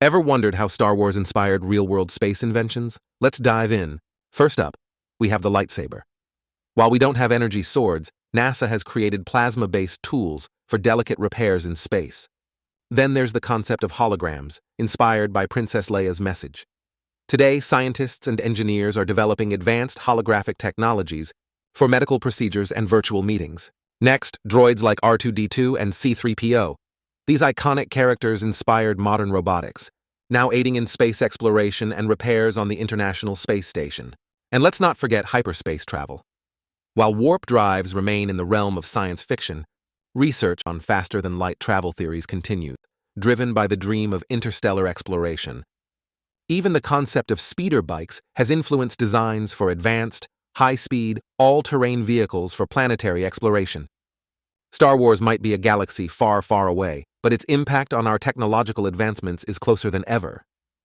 Ever wondered how Star Wars inspired real-world space inventions? Let's dive in. First up, we have the lightsaber. While we don't have energy swords, NASA has created plasma-based tools for delicate repairs in space. Then there's the concept of holograms, inspired by Princess Leia's message. Today, scientists and engineers are developing advanced holographic technologies for medical procedures and virtual meetings. Next, droids like R2-D2 and C-3PO. These iconic characters inspired modern robotics, now aiding in space exploration and repairs on the International Space Station. And let's not forget hyperspace travel. While warp drives remain in the realm of science fiction, research on faster-than-light travel theories continues, driven by the dream of interstellar exploration. Even the concept of speeder bikes has influenced designs for advanced, high-speed, all-terrain vehicles for planetary exploration. Star Wars might be a galaxy far, far away, but its impact on our technological advancements is closer than ever.